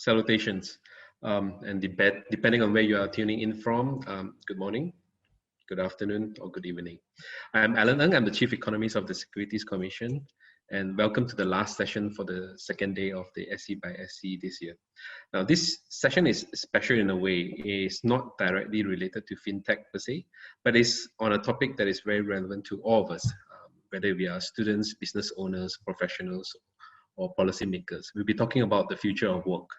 salutations, and depending on where you are tuning in from, good morning, good afternoon, or good evening. I'm Alan Ng, I'm the Chief Economist of the Securities Commission, and welcome to the last session for the second day of the SC by SC this year. Now, this session is special in a way. It's not directly related to fintech per se, but it's on a topic that is very relevant to all of us, whether we are students, business owners, professionals, or policymakers. We'll be talking about the future of work.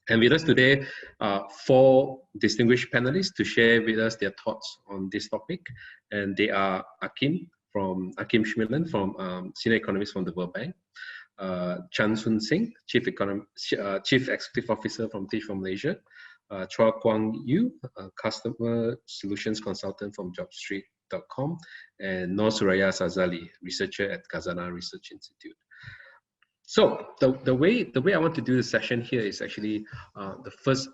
And with us today are four distinguished panelists to share with us their thoughts on this topic. And they are Akim Schmilan from Senior Economist from the World Bank, Chan Soon Sing, Chief Executive Officer from Teach for Malaysia, Chua Kwang Yu, Customer Solutions Consultant from JobStreet.com, and Noor Suraya Sazali, researcher at Khazanah Research Institute. So the way I want to do the session here is actually the first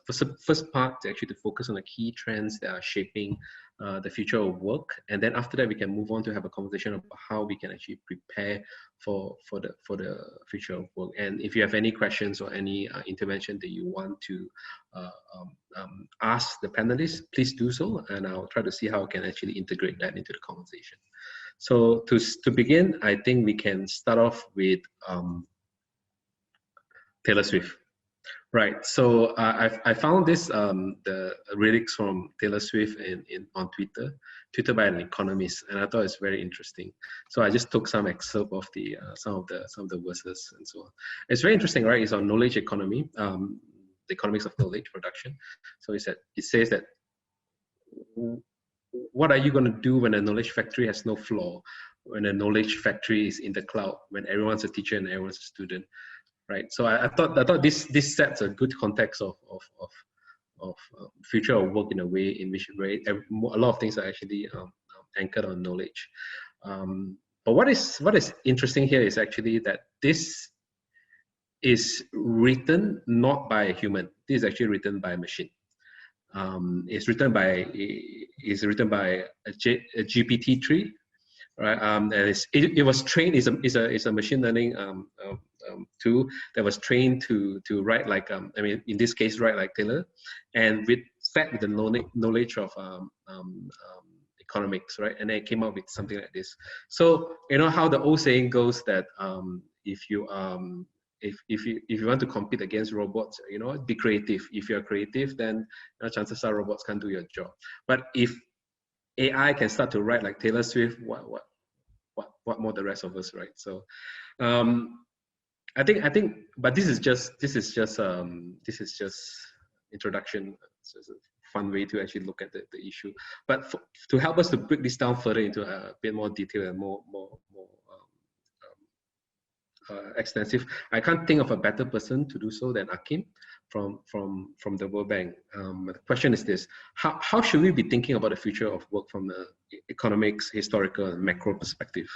part to actually focus on the key trends that are shaping the future of work, and then after that we can move on to have a conversation about how we can actually prepare for the future of work. And if you have any questions or any intervention that you want to ask the panelists, please do so, and I'll try to see how I can actually integrate that into the conversation. So to begin, I think we can start off with Taylor Swift. Right, so I found this, the lyrics from Taylor Swift on Twitter by an economist, and I thought it's very interesting. So I just took some excerpt of some of the verses and so on. It's very interesting, right? It's on knowledge economy, the economics of knowledge production. So it says that, what are you going to do when a knowledge factory has no floor, when a knowledge factory is in the cloud, when everyone's a teacher and everyone's a student? Right, so I thought this sets a good context of future of work in a way in which a lot of things are actually anchored on knowledge. But what is interesting here is actually that this is written not by a human. This is actually written by a machine. It's written by a GPT-3. Right, and it was trained. It's a machine learning tool that was trained to write like I mean, in this case, write like Taylor, and fed with the knowledge of economics, right? And then it came up with something like this. So you know how the old saying goes that if you want to compete against robots, you know, be creative. If you're creative, then chances are robots can't do your job. But if AI can start to write like Taylor Swift, what more the rest of us, right? So I think but this is just introduction. It's just a fun way to actually look at the issue, but to help us to break this down further into a bit more detail and more extensive, I can't think of a better person to do so than Akim from the World Bank. The question is this: how should we be thinking about the future of work from the economics, historical, and macro perspective?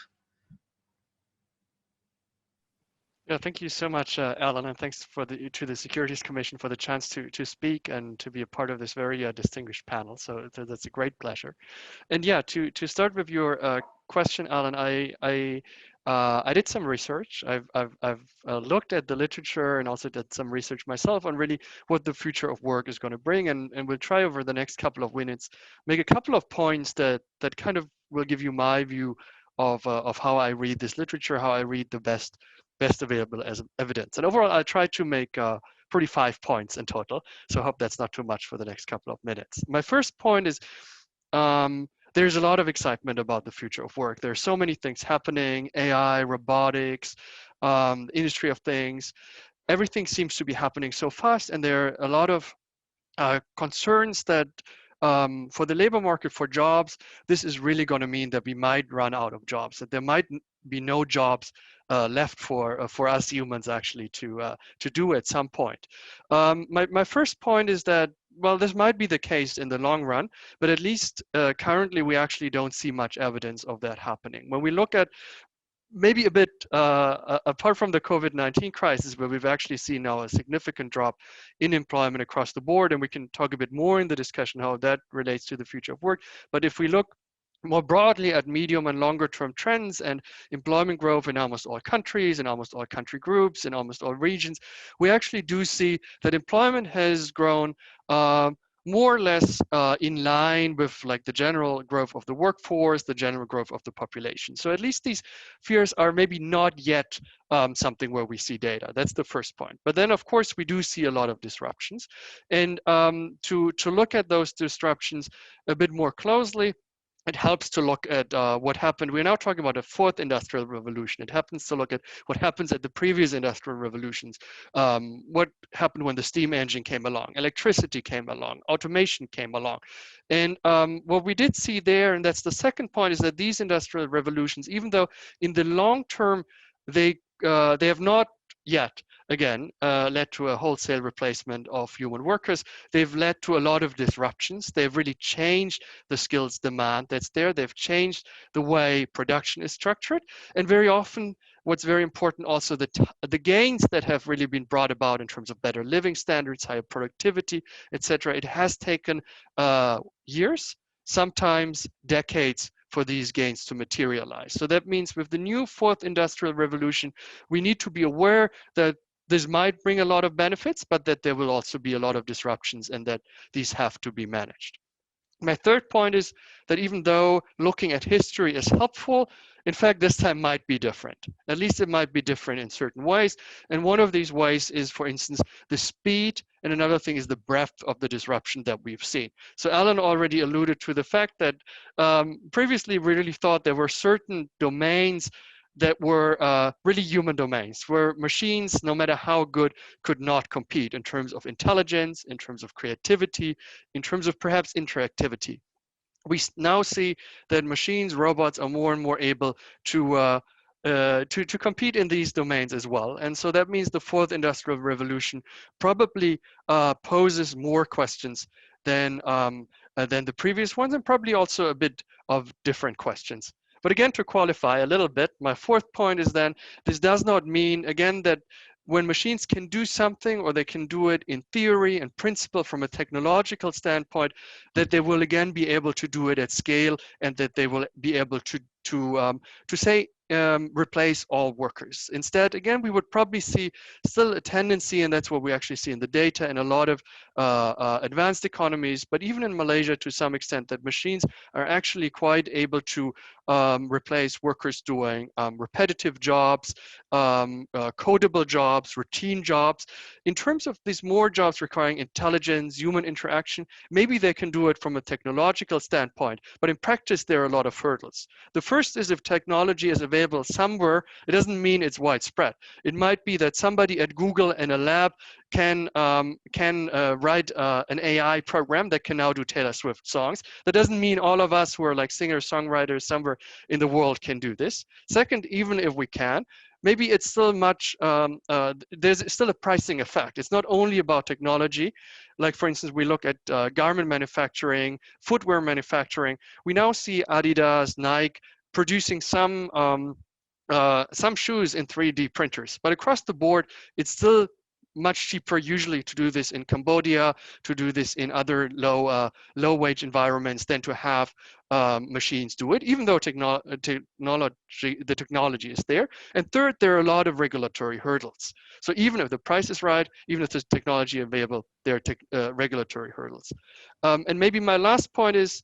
Yeah, thank you so much, Alan, and thanks to the Securities Commission for the chance to speak and to be a part of this very distinguished panel. So that's a great pleasure. And yeah, to start with your question, Alan, I did some research. I've looked at the literature and also did some research myself on really what the future of work is going to bring, and we'll try over the next couple of minutes make a couple of points that kind of will give you my view of how I read this literature, how I read the best available as evidence. And overall, I'll try to make pretty 5 points in total. So I hope that's not too much for the next couple of minutes. My first point is there's a lot of excitement about the future of work. There are so many things happening: AI, robotics, industry of things. Everything seems to be happening so fast, and there are a lot of concerns that for the labor market, for jobs, this is really going to mean that we might run out of jobs, that there might be no jobs left for us humans actually to do at some point. My first point is that, well, this might be the case in the long run, but at least currently we actually don't see much evidence of that happening. When we look at maybe a bit apart from the COVID-19 crisis, where we've actually seen now a significant drop in employment across the board, and we can talk a bit more in the discussion how that relates to the future of work. But if we look more broadly at medium and longer term trends and employment growth in almost all countries, in almost all country groups, in almost all regions, we actually do see that employment has grown more or less in line with like the general growth of the workforce, the general growth of the population. So at least these fears are maybe not yet something where we see data. That's the first point. But then of course we do see a lot of disruptions. And to look at those disruptions a bit more closely, it helps to look at what happened. We're now talking about a fourth industrial revolution. It happens to look at what happens at the previous industrial revolutions. What happened when the steam engine came along, electricity came along, automation came along. And what we did see there, and that's the second point, is that these industrial revolutions, even though in the long term, they have not yet, again, led to a wholesale replacement of human workers. They've led to a lot of disruptions. They've really changed the skills demand that's there. They've changed the way production is structured. And very often, what's very important also, the gains that have really been brought about in terms of better living standards, higher productivity, etc. It has taken years, sometimes decades, for these gains to materialize. So that means with the new fourth industrial revolution, we need to be aware that this might bring a lot of benefits, but that there will also be a lot of disruptions and that these have to be managed. My third point is that even though looking at history is helpful, in fact, this time might be different. At least it might be different in certain ways. And one of these ways is, for instance, the speed. And another thing is the breadth of the disruption that we've seen. So Alan already alluded to the fact that previously we really thought there were certain domains that were really human domains, where machines, no matter how good, could not compete in terms of intelligence, in terms of creativity, in terms of perhaps interactivity. We now see that machines, robots are more and more able to compete in these domains as well. And so that means the fourth industrial revolution probably poses more questions than the previous ones, and probably also a bit of different questions. But again, to qualify a little bit, my fourth point is then this does not mean, again, that when machines can do something, or they can do it in theory and principle from a technological standpoint, that they will again be able to do it at scale, and that they will be able to say replace all workers. Instead, again, we would probably see still a tendency, and that's what we actually see in the data in a lot of advanced economies, but even in Malaysia to some extent, that machines are actually quite able to replace workers doing repetitive jobs, codable jobs, routine jobs. In terms of these more jobs requiring intelligence, human interaction, maybe they can do it from a technological standpoint, but in practice, there are a lot of hurdles. The first is if technology is available somewhere, it doesn't mean it's widespread. It might be that somebody at Google in a lab can write an AI program that can now do Taylor Swift songs. That doesn't mean all of us who are like singers, songwriters somewhere in the world can do this. Second, even if we can, maybe it's still much, there's still a pricing effect. It's not only about technology. Like for instance, we look at garment manufacturing, footwear manufacturing. We now see Adidas, Nike producing some shoes in 3D printers, but across the board, it's still much cheaper usually to do this in Cambodia, to do this in other low wage environments than to have machines do it, even though the technology is there. And third, there are a lot of regulatory hurdles. So even if the price is right, even if there's technology available, there are regulatory hurdles. And maybe my last point is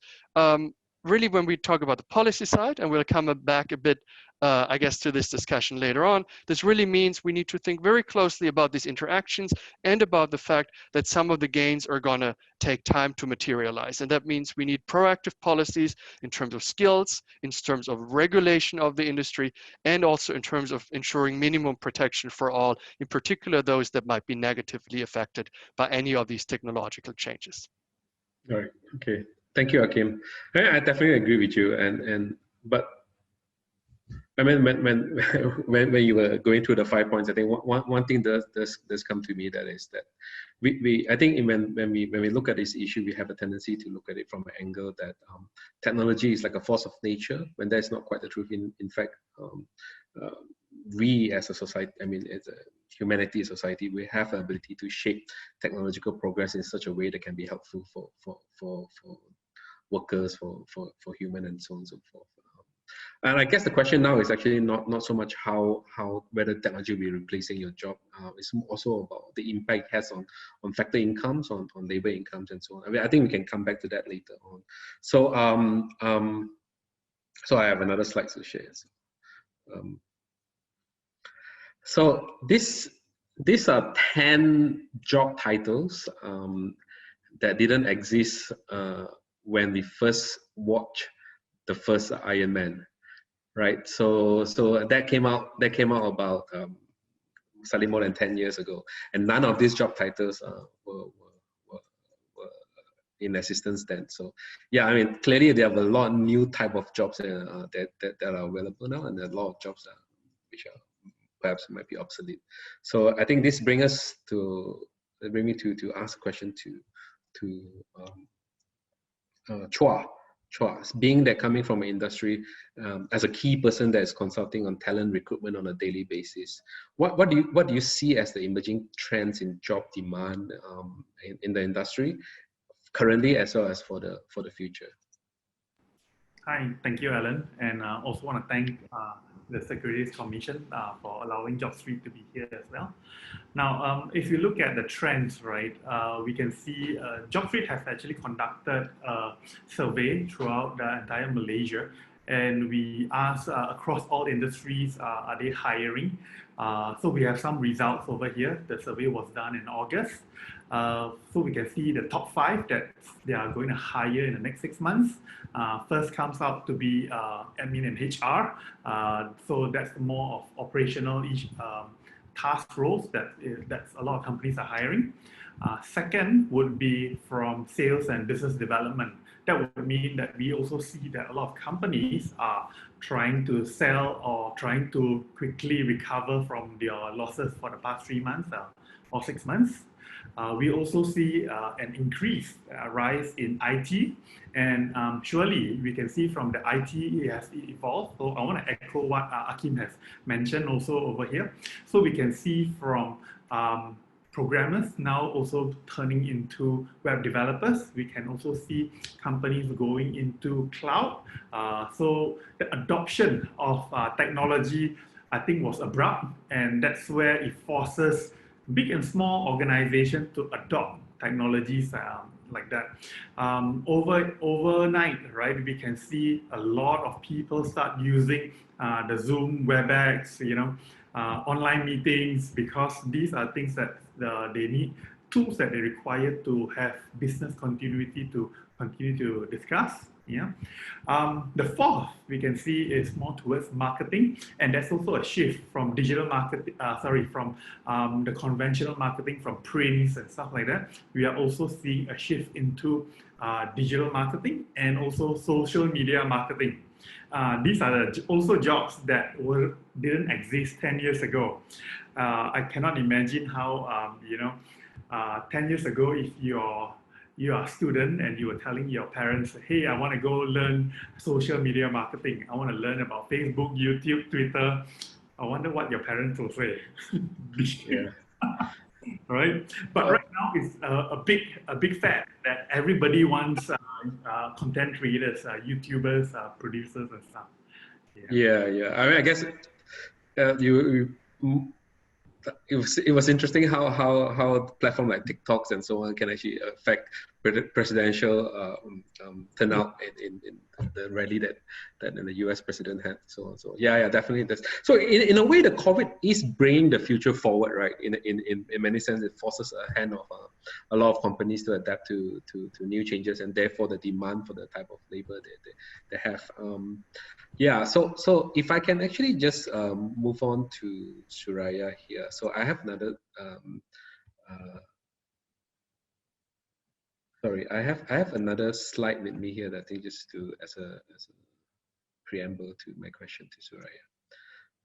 really when we talk about the policy side, and we'll come back a bit I guess, to this discussion later on, this really means we need to think very closely about these interactions and about the fact that some of the gains are going to take time to materialize. And that means we need proactive policies in terms of skills, in terms of regulation of the industry, and also in terms of ensuring minimum protection for all, in particular those that might be negatively affected by any of these technological changes. All right. Okay. Thank you, Akim. I definitely agree with you. But I mean, when you were going through the 5 points, I think one thing does come to me, that is that I think when we look at this issue, we have a tendency to look at it from an angle that technology is like a force of nature, when that's not quite the truth. In fact, we as a society, I mean, as a humanity, society, we have the ability to shape technological progress in such a way that can be helpful for workers, for human, and so on and so forth. And I guess the question now is actually not so much how whether technology will be replacing your job. It's also about the impact it has on factor incomes, on labor incomes, and so on. I mean, I think we can come back to that later on. So so I have another slide to share. So these are 10 job titles that didn't exist when we first watched the first Iron Man. Right, so that came out about slightly more than 10 years ago, and none of these job titles were in existence then. So yeah, I mean, clearly there are a lot of new type of jobs that are available now, and a lot of jobs which are perhaps might be obsolete. So I think this bring me to ask a question to Chua, being that coming from an industry as a key person that is consulting on talent recruitment on a daily basis, what do you see as the emerging trends in job demand in the industry currently, as well as for the future? Hi, thank you, Alan, and also want to thank the Securities Commission for allowing JobStreet to be here as well. Now, if you look at the trends, right, we can see JobStreet has actually conducted a survey throughout the entire Malaysia, and we asked across all industries, are they hiring? So we have some results over here. The survey was done in August. So we can see the top 5 that they are going to hire in the next 6 months. First comes out to be admin and HR. So that's more of operational task roles that's a lot of companies are hiring. Second would be from sales and business development. That would mean that we also see that a lot of companies are trying to sell or trying to quickly recover from their losses for the past 3 months or 6 months. We also see an increase, rise in IT, and surely we can see from the IT it has evolved. So I want to echo what Akim has mentioned also over here. So we can see from programmers now also turning into web developers. We can also see companies going into cloud. So the adoption of technology, I think, was abrupt, and that's where it forces big and small organizations to adopt technologies like that. Overnight, right, we can see a lot of people start using the Zoom, WebEx, online meetings, because these are things that they need, tools that they require to have business continuity to continue to discuss. Yeah. The fourth we can see is more towards marketing, and that's also a shift from digital marketing, from the conventional marketing from prints and stuff like that. We are also seeing a shift into digital marketing and also social media marketing. These are also jobs that didn't exist 10 years ago. I cannot imagine how 10 years ago, if you are a student and you were telling your parents, hey, I want to go learn social media marketing. I want to learn about Facebook, YouTube, Twitter. I wonder what your parents will say. Yeah. Right? But right now it's a big fact that everybody wants content creators, YouTubers, producers and stuff. Yeah. I mean, I guess it was interesting how platform like TikToks and so on can actually affect presidential turnout in the rally that the US president had, so on. So yeah, definitely. So in a way, the COVID is bringing the future forward, right? In many sense, it forces a hand of a lot of companies to adapt to new changes, and therefore the demand for the type of labor they have. Yeah, so if I can actually just move on to Suraya here. So I have another sorry, I have another slide with me here that I think just to as a preamble to my question to Suraya.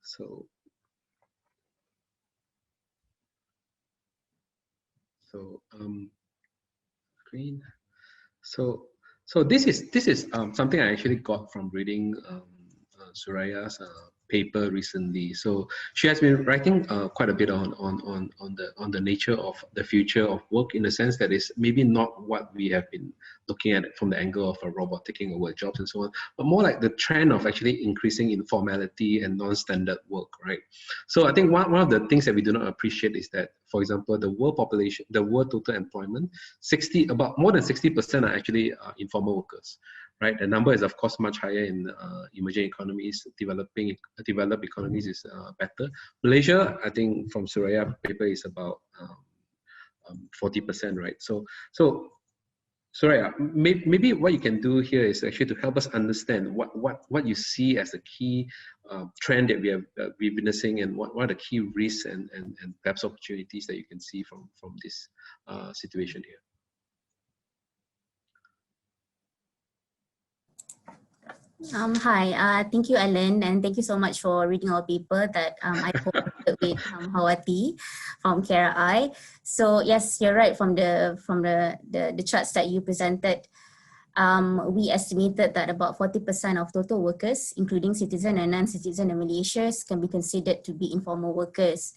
So screen. So this is something I actually got from reading Suraya's paper recently. So she has been writing quite a bit on the nature of the future of work, in the sense that it's maybe not what we have been looking at from the angle of a robot taking over jobs and so on, but more like the trend of actually increasing informality and non-standard work, right? So I think one of the things that we do not appreciate is that, for example, the world population, the world total employment, about more than 60% are actually informal workers, right? The number is of course much higher in emerging economies. Developed economies is better. Malaysia, I think from Suraya paper, is about 40%, right? So Suraya, maybe what you can do here is actually to help us understand what you see as the key trend that we're witnessing, and what are the key risks and perhaps opportunities that you can see from this situation here. Hi, thank you, Alan, and thank you so much for reading our paper that I co-authored with Hawati from KRI. So yes, you're right. From the charts that you presented, we estimated that about 40% of total workers, including citizen and non-citizen in Malaysia, can be considered to be informal workers.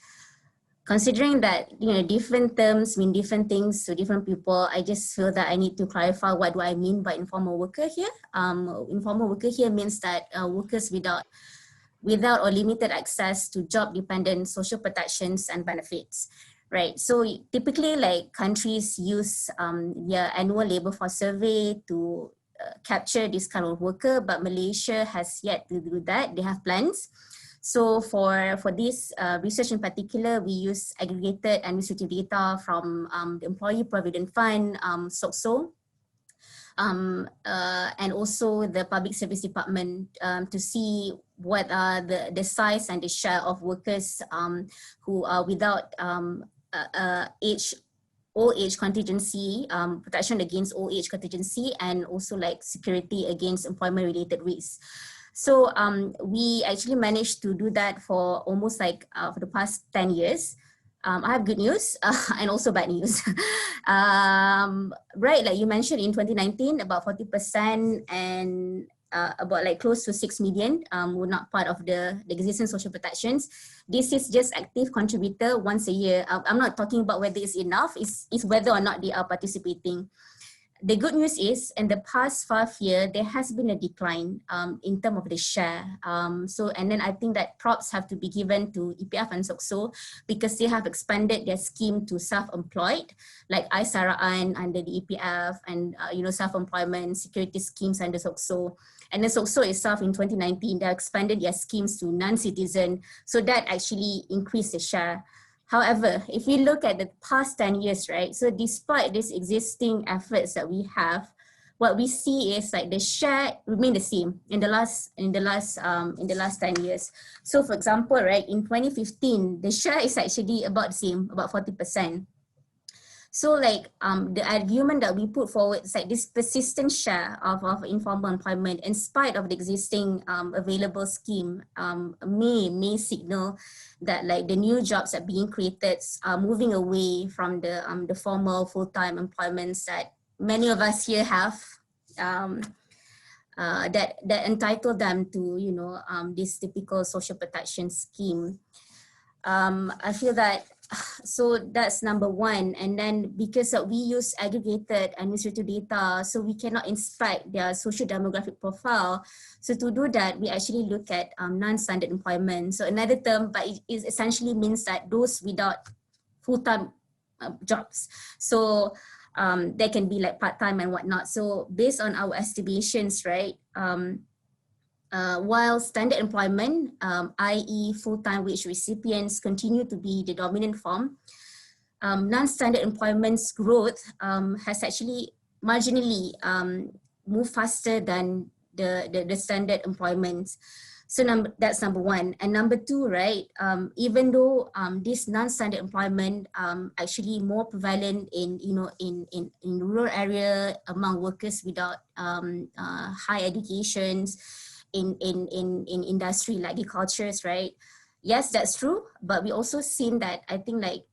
Considering that, you know, different terms mean different things to different people, I just feel that I need to clarify what do I mean by informal worker here. Informal worker here means that workers without or limited access to job-dependent social protections and benefits, right? So typically, like, countries use their annual labor force survey to capture this kind of worker, but Malaysia has yet to do that. They have plans. So for this research in particular, we use aggregated administrative data from the Employee Provident Fund, SCxSC, and also the Public Service Department to see what are the size and the share of workers who are without old age contingency, protection against old age contingency, and also like security against employment related risks. So we actually managed to do that for almost like for the past 10 years. I have good news and also bad news. Right, like you mentioned, in 2019, about 40% and about like close to 6 million were not part of the existing social protections. This is just active contributor once a year. I'm not talking about whether it's enough, it's whether or not they are participating. The good news is, in the past 5 years, there has been a decline in terms of the share. And then I think that props have to be given to EPF and SCxSC because they have expanded their scheme to self-employed, like Aisaraan under the EPF, and self-employment security schemes under SCxSC. And then SCxSC itself in 2019, they expanded their schemes to non-citizen, so that actually increased the share. However, if we look at the past 10 years, right, so despite these existing efforts that we have, what we see is like the share remain the same in the last 10 years. So for example, right, in 2015, the share is actually about the same, about 40%. So like the argument that we put forward is like this persistent share of informal employment in spite of the existing available scheme may signal that like the new jobs that are being created are moving away from the formal full-time employments that many of us here have that entitle them to this typical social protection scheme. I feel that, so that's number one. And then because we use aggregated administrative data, so we cannot inspect their social demographic profile. So to do that, we actually look at non-standard employment. So another term, but it essentially means that those without full-time jobs. So they can be like part-time and whatnot. So based on our estimations, right, while standard employment, i.e. full-time wage recipients, continue to be the dominant form, non-standard employment's growth has actually marginally moved faster than the standard employment. So that's number one. And number two, right, even though this non-standard employment actually more prevalent in rural area among workers without high educations, in industry like agriculture, right? Yes, that's true. But we also seen that, I think, like,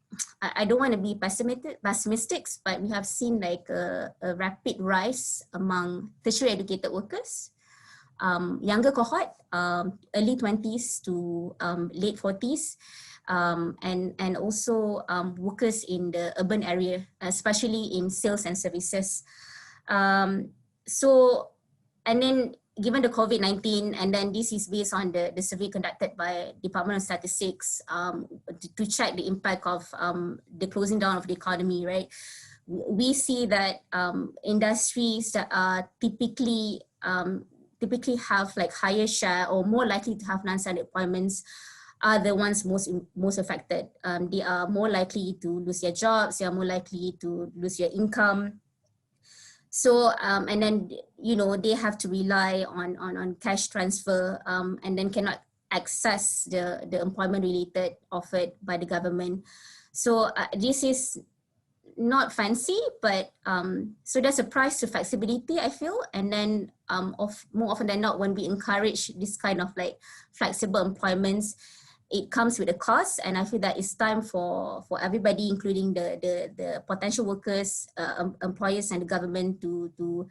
I don't want to be pessimistic, but we have seen like a rapid rise among tertiary educated workers, younger cohort, early 20s to late 40s, and also workers in the urban area, especially in sales and services. So, and then given the COVID-19, and then this is based on the survey conducted by Department of Statistics to check the impact of the closing down of the economy, right? We see that industries that are typically have like higher share or more likely to have non-standard employments are the ones most affected. They are more likely to lose their jobs, they are more likely to lose their income. So, and then, you know, they have to rely on cash transfer and then cannot access the employment related offered by the government. So this is not fancy, but so there's a price to flexibility, I feel. And then more often than not, when we encourage this kind of like flexible employments, it comes with a cost, and I feel that it's time for everybody, including the potential workers, employers, and the government to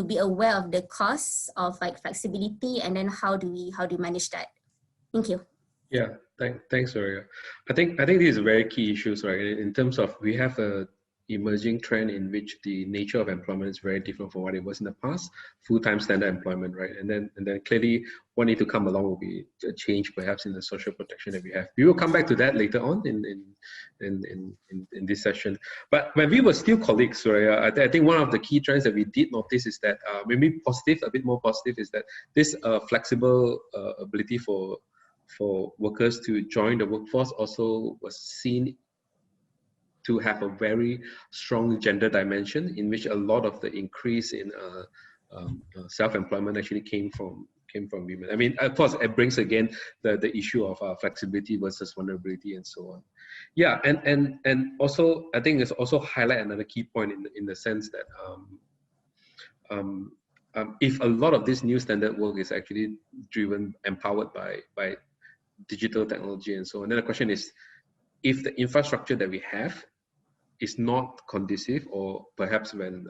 be aware of the costs of like flexibility, and then how do we manage that? Thank you. Yeah, thanks, Aurelia. I think these are very key issues, right? In terms of, we have a emerging trend in which the nature of employment is very different from what it was in the past, full-time standard employment, right? And then clearly what need to come along will be a change perhaps in the social protection that we have. We will come back to that later on in this session. But when we were still colleagues, right, I think one of the key trends that we did notice is that maybe a bit more positive, is that this flexible ability for workers to join the workforce also was seen to have a very strong gender dimension, in which a lot of the increase in self-employment actually came from women. I mean, of course, it brings again the issue of flexibility versus vulnerability and so on. Yeah, and also I think it's also highlight another key point in the sense that if a lot of this new standard work is actually empowered by digital technology and so on, then the question is, if the infrastructure that we have is not conducive, or perhaps when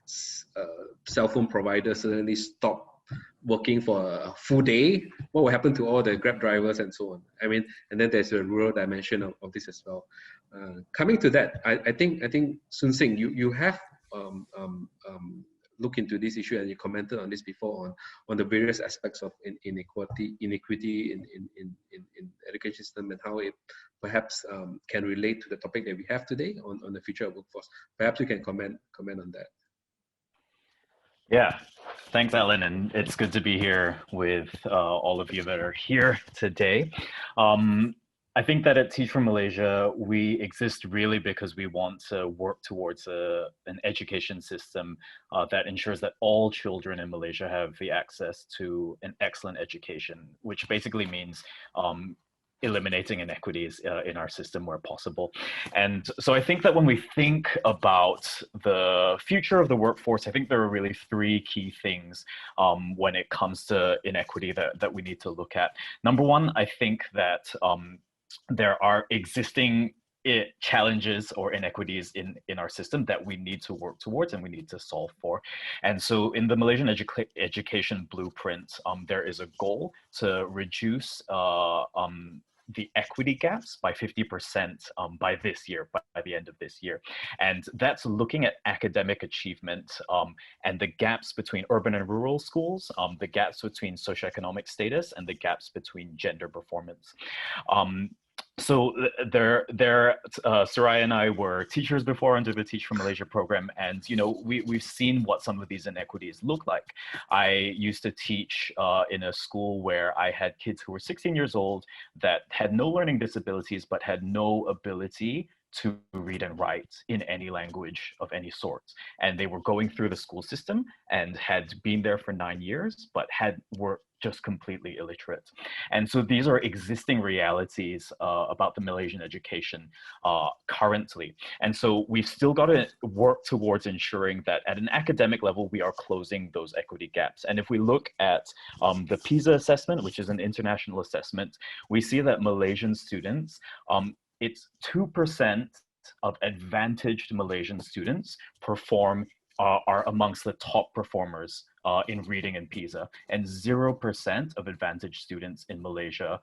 cell phone providers suddenly stop working for a full day, what will happen to all the Grab drivers and so on? I mean, and then there's a rural dimension of this as well. Coming to that, I think Soon Sing, you have looked into this issue, and you commented on this before on the various aspects of inequity in education system, and how it perhaps can relate to the topic that we have today on the future of workforce. Perhaps you can comment on that. Yeah, thanks, Alan, and it's good to be here with all of you that are here today. I think that at Teach for Malaysia, we exist really because we want to work towards an education system that ensures that all children in Malaysia have the access to an excellent education, which basically means eliminating inequities in our system where possible. And so I think that when we think about the future of the workforce, I think there are really three key things when it comes to inequity that we need to look at. Number one, I think that there are existing challenges or inequities in our system that we need to work towards and we need to solve for. And so in the Malaysian education blueprint, there is a goal to reduce the equity gaps by 50% by this year, by the end of this year. And that's looking at academic achievement and the gaps between urban and rural schools, the gaps between socioeconomic status, and the gaps between gender performance. So Soraya and I were teachers before under the Teach for Malaysia program, and we've seen what some of these inequities look like. I used to teach in a school where I had kids who were 16 years old that had no learning disabilities but had no ability to read and write in any language of any sort. And they were going through the school system and had been there for 9 years, but were just completely illiterate. And so these are existing realities about the Malaysian education currently. And so we've still got to work towards ensuring that at an academic level, we are closing those equity gaps. And if we look at the Pisa Assessment, which is an international assessment, we see that Malaysian students, it's 2% of advantaged Malaysian students are amongst the top performers in reading in Pisa, and 0% of advantaged students in Malaysia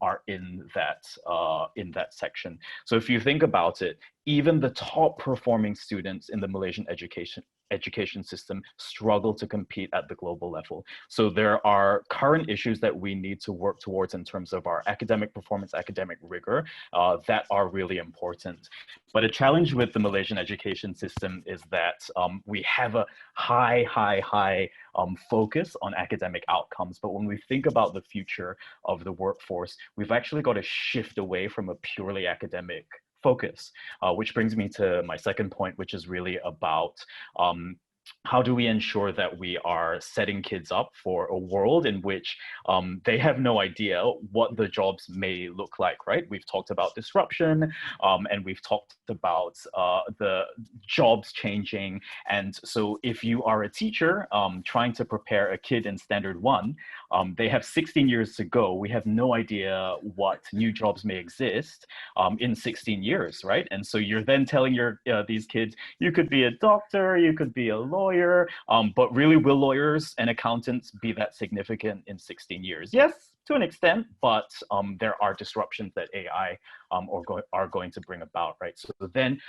are in that section. So if you think about it, even the top performing students in the Malaysian education system struggle to compete at the global level. So there are current issues that we need to work towards in terms of our academic performance, academic rigor, that are really important. But a challenge with the Malaysian education system is that we have a high focus on academic outcomes. But when we think about the future of the workforce, we've actually got to shift away from a purely academic focus, which brings me to my second point, which is really about how do we ensure that we are setting kids up for a world in which they have no idea what the jobs may look like, right? We've talked about disruption, and we've talked about the jobs changing. And so if you are a teacher trying to prepare a kid in Standard 1, they have 16 years to go. We have no idea what new jobs may exist in 16 years, right? And so you're then telling these kids, you could be a doctor, you could be a lawyer, but really will lawyers and accountants be that significant in 16 years? Yes, to an extent, but there are disruptions that AI are going to bring about, right? So then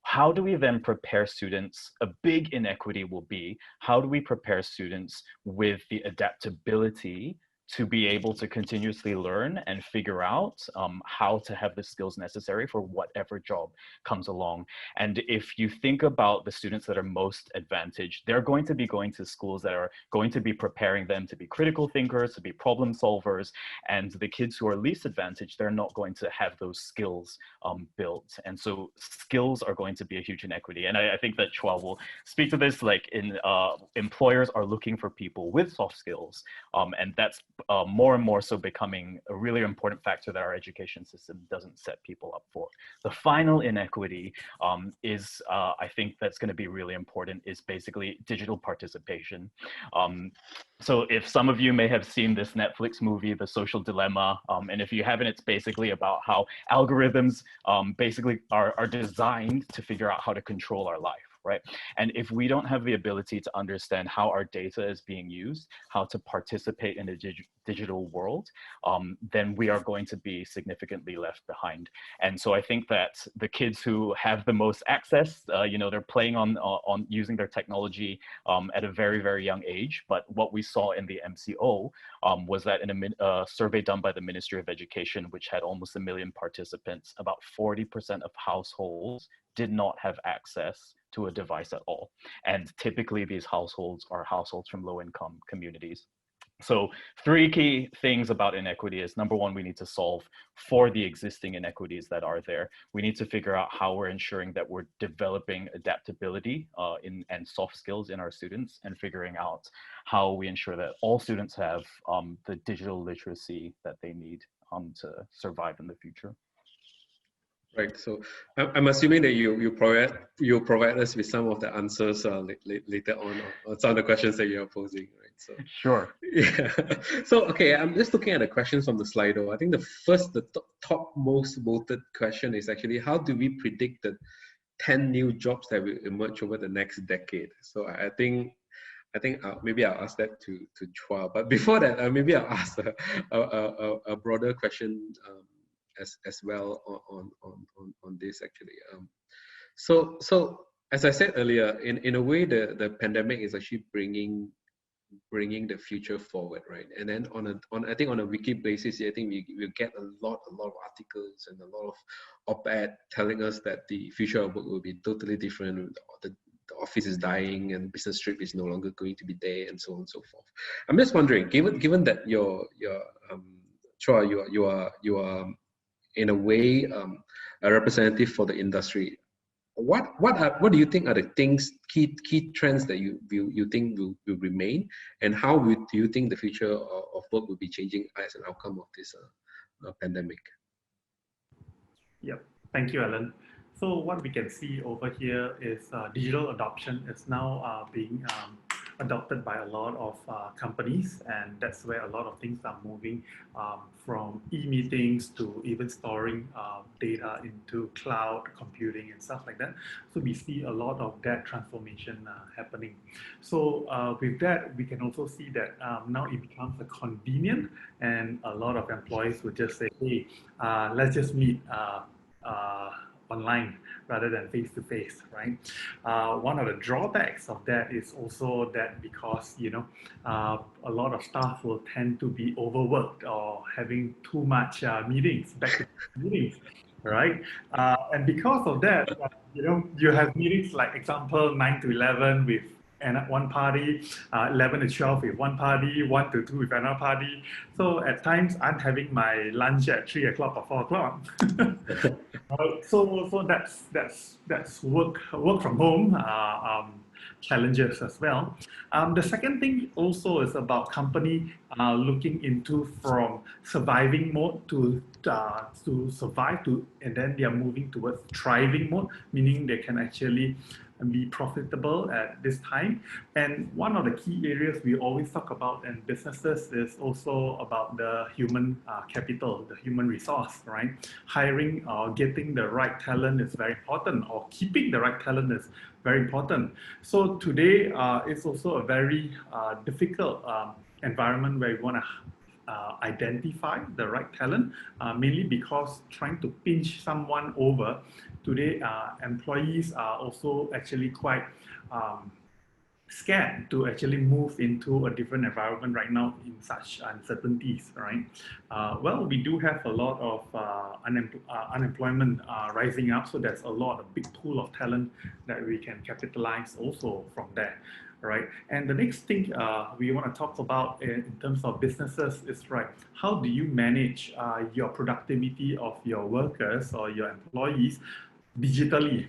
how do we then prepare students? A big inequity will be, how do we prepare students with the adaptability to be able to continuously learn and figure out how to have the skills necessary for whatever job comes along? And if you think about the students that are most advantaged, they're going to be going to schools that are going to be preparing them to be critical thinkers, to be problem solvers. And the kids who are least advantaged, they're not going to have those skills built. And so skills are going to be a huge inequity. And I think that Chua will speak to this, like employers are looking for people with soft skills. And that's more and more so becoming a really important factor that our education system doesn't set people up for. The final inequity is, I think that's going to be really important, is basically digital participation. So if some of you may have seen this Netflix movie, The Social Dilemma, and if you haven't, it's basically about how algorithms basically are designed to figure out how to control our life, right? And if we don't have the ability to understand how our data is being used, how to participate in a digital world, then we are going to be significantly left behind. And so I think that the kids who have the most access, they're playing on using their technology at a very, very young age. But what we saw in the MCO was that in a survey done by the Ministry of Education, which had almost 1 million participants, about 40% of households did not have access to a device at all. And typically these households are households from low-income communities. So 3 key things about inequity is, number one, we need to solve for the existing inequities that are there. We need to figure out how we're ensuring that we're developing adaptability and soft skills in our students, and figuring out how we ensure that all students have the digital literacy that they need to survive in the future. Right. So I'm assuming that you'll provide us with some of the answers later on some of the questions that you're posing, right? So sure. Yeah. So okay, I'm just looking at the questions from the Slido. I think the top most voted question is actually, how do we predict the 10 new jobs that will emerge over the next decade? So I think maybe I'll ask that to Chua. But before that, maybe I'll ask a broader question as well on this actually. So as I said earlier, in a way, the pandemic is actually bringing the future forward, right? And then I think on a wiki basis, I think we'll get a lot of articles and a lot of op-ed telling us that the future of work will be totally different. The office is dying and business trip is no longer going to be there, and so on and so forth. I'm just wondering, given that you're Chua, you are in a way a representative for the industry, what do you think are the key trends that you think will remain, and how do you think the future of work will be changing as an outcome of this pandemic? Yep, thank you, Alan. So what we can see over here is digital adoption is now being adopted by a lot of companies, and that's where a lot of things are moving from e-meetings to even storing data into cloud computing and stuff like that. So we see a lot of that transformation happening. So with that, we can also see that now it becomes a convenient, and a lot of employees would just say, hey, let's just meet online rather than face-to-face, right? One of the drawbacks of that is also that because, you know, a lot of staff will tend to be overworked or having too much meetings, back-to-back meetings, right? And because of that, you know, you have meetings like example 9 to 11 with one party, 11 to 12 with one party, 1 to 2 with another party. So at times I'm having my lunch at 3 o'clock or 4 o'clock. So that's work from home challenges as well. The second thing also is about company looking into from surviving mode to survive to, and then they are moving towards thriving mode, meaning they can actually be profitable at this time. And one of the key areas we always talk about in businesses is also about the human capital, the human resource, right? Hiring or getting the right talent is very important, or keeping the right talent is very important. So today it's also a very difficult environment where you want to identify the right talent, mainly because trying to pinch someone over today, employees are also actually quite scared to actually move into a different environment right now in such uncertainties, right? Well, we do have a lot of unemployment rising up, so there's a big pool of talent that we can capitalize also from there. Right. And the next thing we want to talk about in terms of businesses is, right, how do you manage your productivity of your workers or your employees digitally,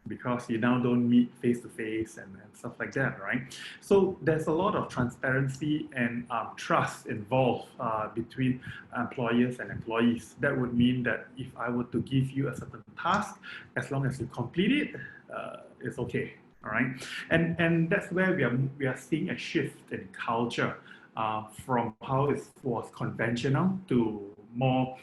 because you now don't meet face-to-face and stuff like that, right? So there's a lot of transparency and trust involved between employers and employees. That would mean that if I were to give you a certain task, as long as you complete it, it's okay. All right, and that's where we are seeing a shift in culture from how it was conventional to more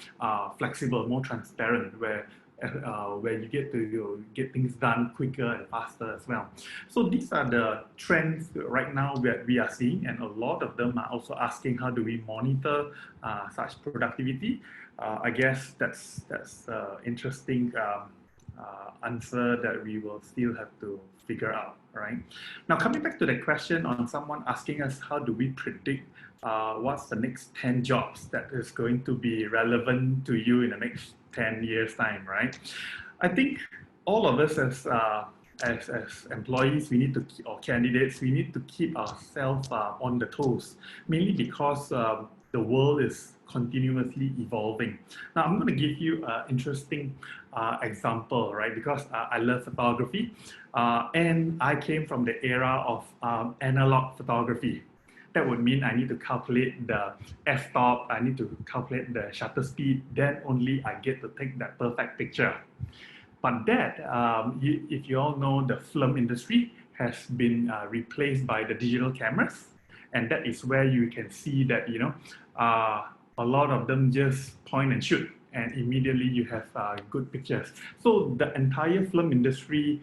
flexible, more transparent, where you get to get things done quicker and faster as well. So these are the trends right now that we are seeing, and a lot of them are also asking how do we monitor such productivity. I guess that's interesting answer that we will still have to figure out, right? Now, coming back to the question on someone asking us, how do we predict what's the next 10 jobs that is going to be relevant to you in the next 10 years time, right? I think all of us as employees, we need to, or candidates, we need to keep ourselves on the toes, mainly because the world is continuously evolving. Now, I'm going to give you an interesting example, right? Because I love photography, and I came from the era of analog photography. That would mean I need to calculate the f-stop, I need to calculate the shutter speed, then only I get to take that perfect picture. But that, if you all know, the film industry has been replaced by the digital cameras, and that is where you can see that, you know, a lot of them just point and shoot, and immediately you have good pictures. So the entire film industry,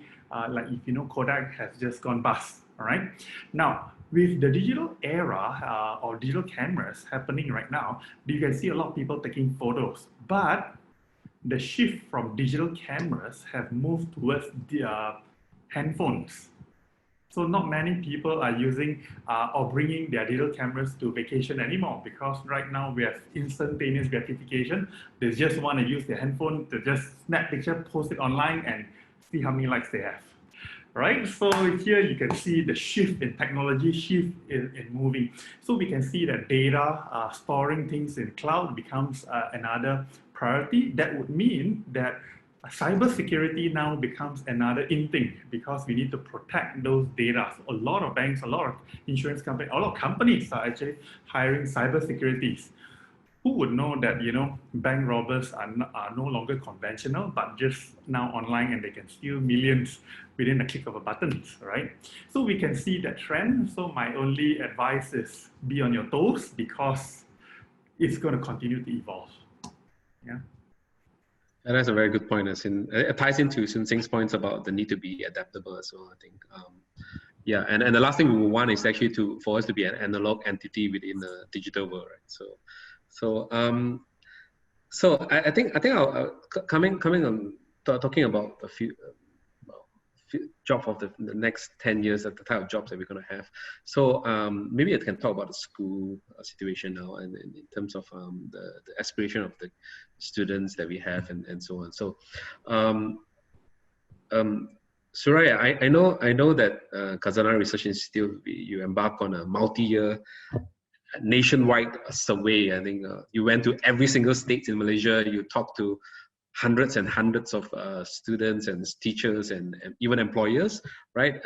like if you know, Kodak has just gone bust, all right? Now, with the digital era or digital cameras happening right now, you can see a lot of people taking photos, but the shift from digital cameras have moved towards the handphones. So not many people are using or bringing their digital cameras to vacation anymore, because right now we have instantaneous gratification. They just want to use their handphone to just snap picture, post it online, and see how many likes they have. Right? So here you can see the shift in technology, shift in moving. So we can see that data, storing things in cloud becomes another priority. That would mean that cybersecurity now becomes another in thing, because we need to protect those data. So a lot of banks, a lot of insurance companies, a lot of companies are actually hiring cybersecurities. who would know that, you know, bank robbers are no longer conventional, but just now online, and they can steal millions within a click of a button, right? So we can see that trend. So my only advice is be on your toes, because it's going to continue to evolve. Yeah. And that's a very good point. As in, it ties into Sun Sing's points about the need to be adaptable as well, I think. Yeah, and the last thing we want is actually for us to be an analog entity within the digital world, right? So I think I'll coming on talking about a few job of the next 10 years, at the type of jobs that we're going to have. So maybe I can talk about the school situation now, and in terms of the aspiration of the students that we have, and so on. So Suraya, I know that Khazanah Research Institute, you embark on a multi-year nationwide survey. I think you went to every single state in Malaysia. You talked to hundreds and hundreds of students and teachers and even employers, right?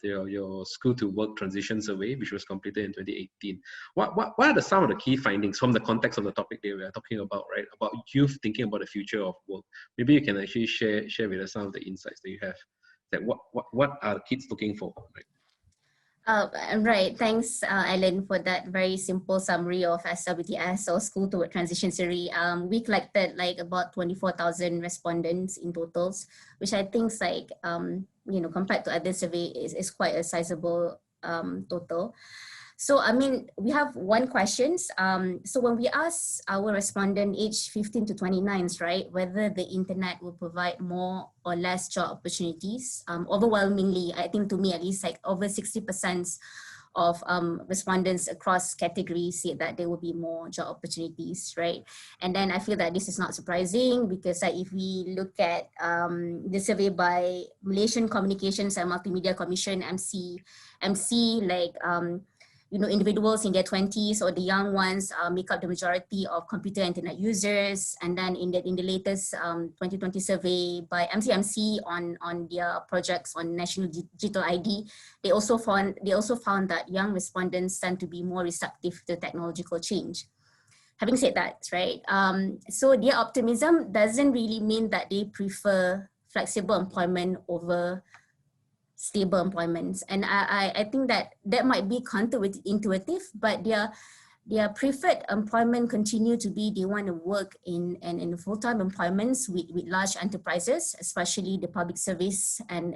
Your school to work transition survey, which was completed in 2018. What are some of the key findings from the context of the topic that we are talking about, right? About youth thinking about the future of work. Maybe you can actually share with us some of the insights that you have. That what are kids looking for, right? Right. Thanks, Alan, for that very simple summary of SWTS, or School to Work Transition Survey. We collected like about 24,000 respondents in totals, which I think is like, you know, compared to other survey is quite a sizable total. So, I mean, we have one question. So when we ask our respondent aged 15 to 29, right, whether the internet will provide more or less job opportunities, overwhelmingly, I think to me at least, like over 60% of respondents across categories say that there will be more job opportunities, right? And then I feel that this is not surprising, because if we look at the survey by Malaysian Communications and Multimedia Commission, MC, like, you know, individuals in their 20s or the young ones make up the majority of computer and internet users. And then in the latest 2020 survey by MCMC on their projects on national digital ID, they also found that young respondents tend to be more receptive to technological change. Having said that, right, so their optimism doesn't really mean that they prefer flexible employment over stable employments. And I think that might be counterintuitive, but their preferred employment continue to be, they want to work in full-time employments with large enterprises, especially the public service and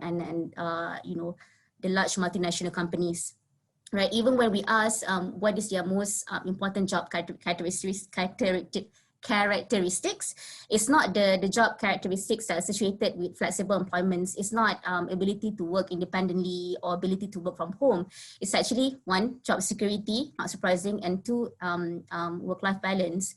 you know, the large multinational companies. Right, even when we ask what is their most important job characteristics, it's not the job characteristics that are associated with flexible employments. It's not ability to work independently or ability to work from home. It's actually one, job security, not surprising, and two, work-life balance.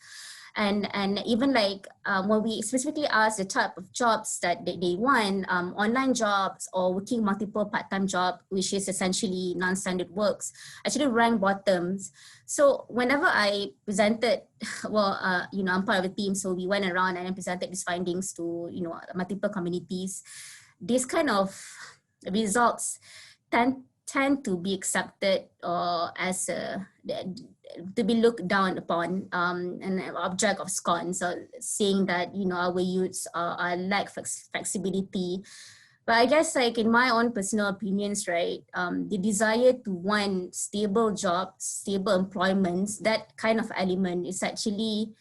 And even like when we specifically ask the type of jobs that they want, online jobs or working multiple part-time job, which is essentially non-standard works, actually rank bottoms. So whenever I presented, well, you know, I'm part of a team, so we went around and presented these findings to, you know, multiple communities. These kind of results tend to be accepted as to be looked down upon, an object of scorn. So saying that, you know, our youths are lack flexibility. But I guess, like, in my own personal opinions, right, the desire to want stable jobs, stable employments, that kind of element is actually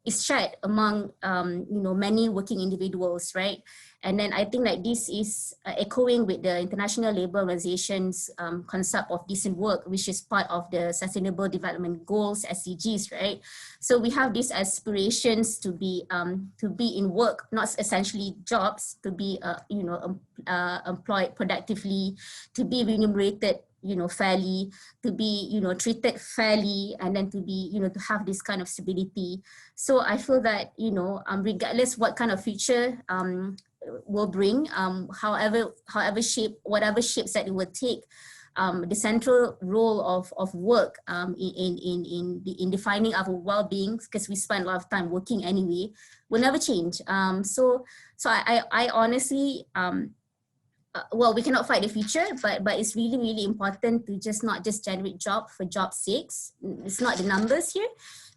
shared among, you know, many working individuals, right? And then I think that this is echoing with the International Labour Organization's concept of decent work, which is part of the Sustainable Development Goals, SCGs, right? So we have these aspirations to be in work, not essentially jobs, to be, you know, employed productively, to be remunerated, you know, fairly, to be, you know, treated fairly, and then to be, you know, to have this kind of stability. So I feel that, you know, regardless what kind of future will bring, whatever shapes that it will take, the central role of work in defining our well-being, because we spend a lot of time working anyway, will never change. So I honestly well, we cannot fight the future, but it's really, really important to not just generate job for job's sake. It's not the numbers here.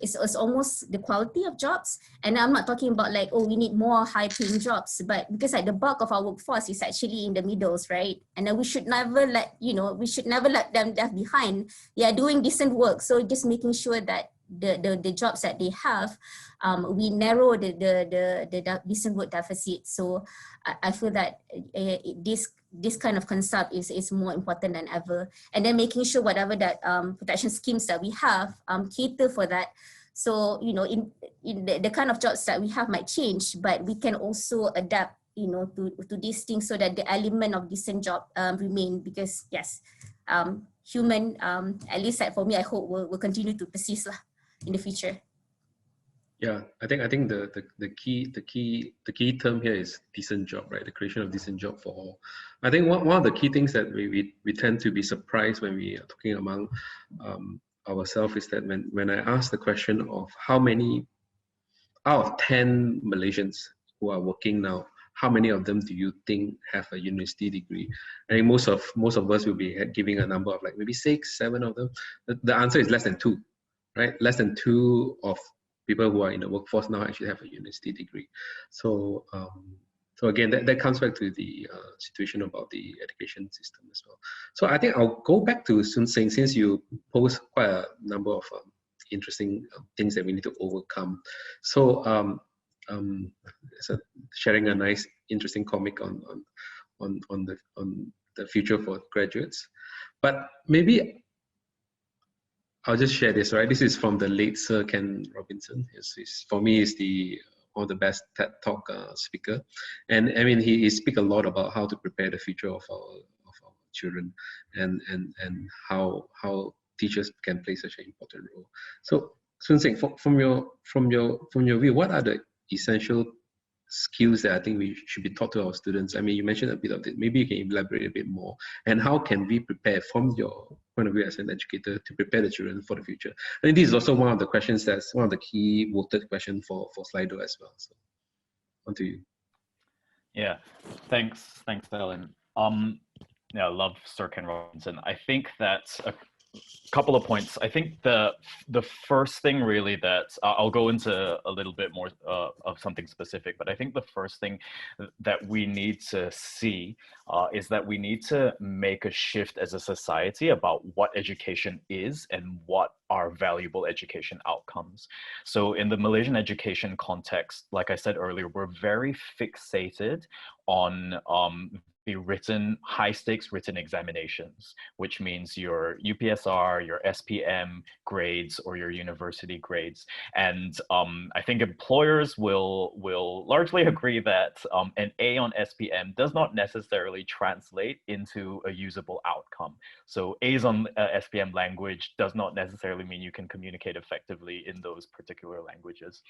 It's almost the quality of jobs. And I'm not talking about like, oh, we need more high paying jobs, but because like the bulk of our workforce is actually in the middles, right? And then we should never let them left behind. They are doing decent work. So just making sure that the jobs that they have, we narrow the decent work deficit. So I feel that this kind of concept is more important than ever. And then making sure whatever that protection schemes that we have cater for that. So, you know, in the kind of jobs that we have might change, but we can also adapt, you know, to these things so that the element of decent job remain, because yes, human, at least like for me, I hope will continue to persist in the future. Yeah, I think the key term here is decent job, right? The creation of decent job for all. I think one of the key things that we tend to be surprised when we are talking among ourselves is that when I ask the question of how many out of 10 Malaysians who are working now, how many of them do you think have a university degree? I think most of us will be giving a number of like maybe 6, 7 of them. The answer is less than 2, right? Less than 2 of people who are in the workforce now actually have a university degree. So so again, that comes back to the situation about the education system as well. So I think I'll go back to Sun Sing, since you posed quite a number of interesting things that we need to overcome. So sharing a nice, interesting comic on the future for graduates. But maybe I'll just share this, right? This is from the late Sir Ken Robinson. For me, is one of the best TED Talk speaker. And I mean, he speaks a lot about how to prepare the future of our children and how teachers can play such an important role. So, Sun Sing, from your view, what are the essential skills that I think we should be taught to our students? I mean, you mentioned a bit of it. Maybe you can elaborate a bit more. And how can we prepare, from your point of view as an educator, to prepare the children for the future? I think this is also one of the questions that's one of the key voted question for Slido as well. So, on to you. Yeah, thanks, Ellen. Yeah, I love Sir Ken Robinson. I think that's a couple of points. I think the first thing really that I'll go into a little bit more of something specific, but I think the first thing that we need to see is that we need to make a shift as a society about what education is and what are valuable education outcomes. So in the Malaysian education context, like I said earlier, we're very fixated on the high stakes written examinations, which means your UPSR, your SPM grades, or your university grades. And I think employers will largely agree that an A on SPM does not necessarily translate into a usable outcome. So A's on SPM language does not necessarily mean you can communicate effectively in those particular languages.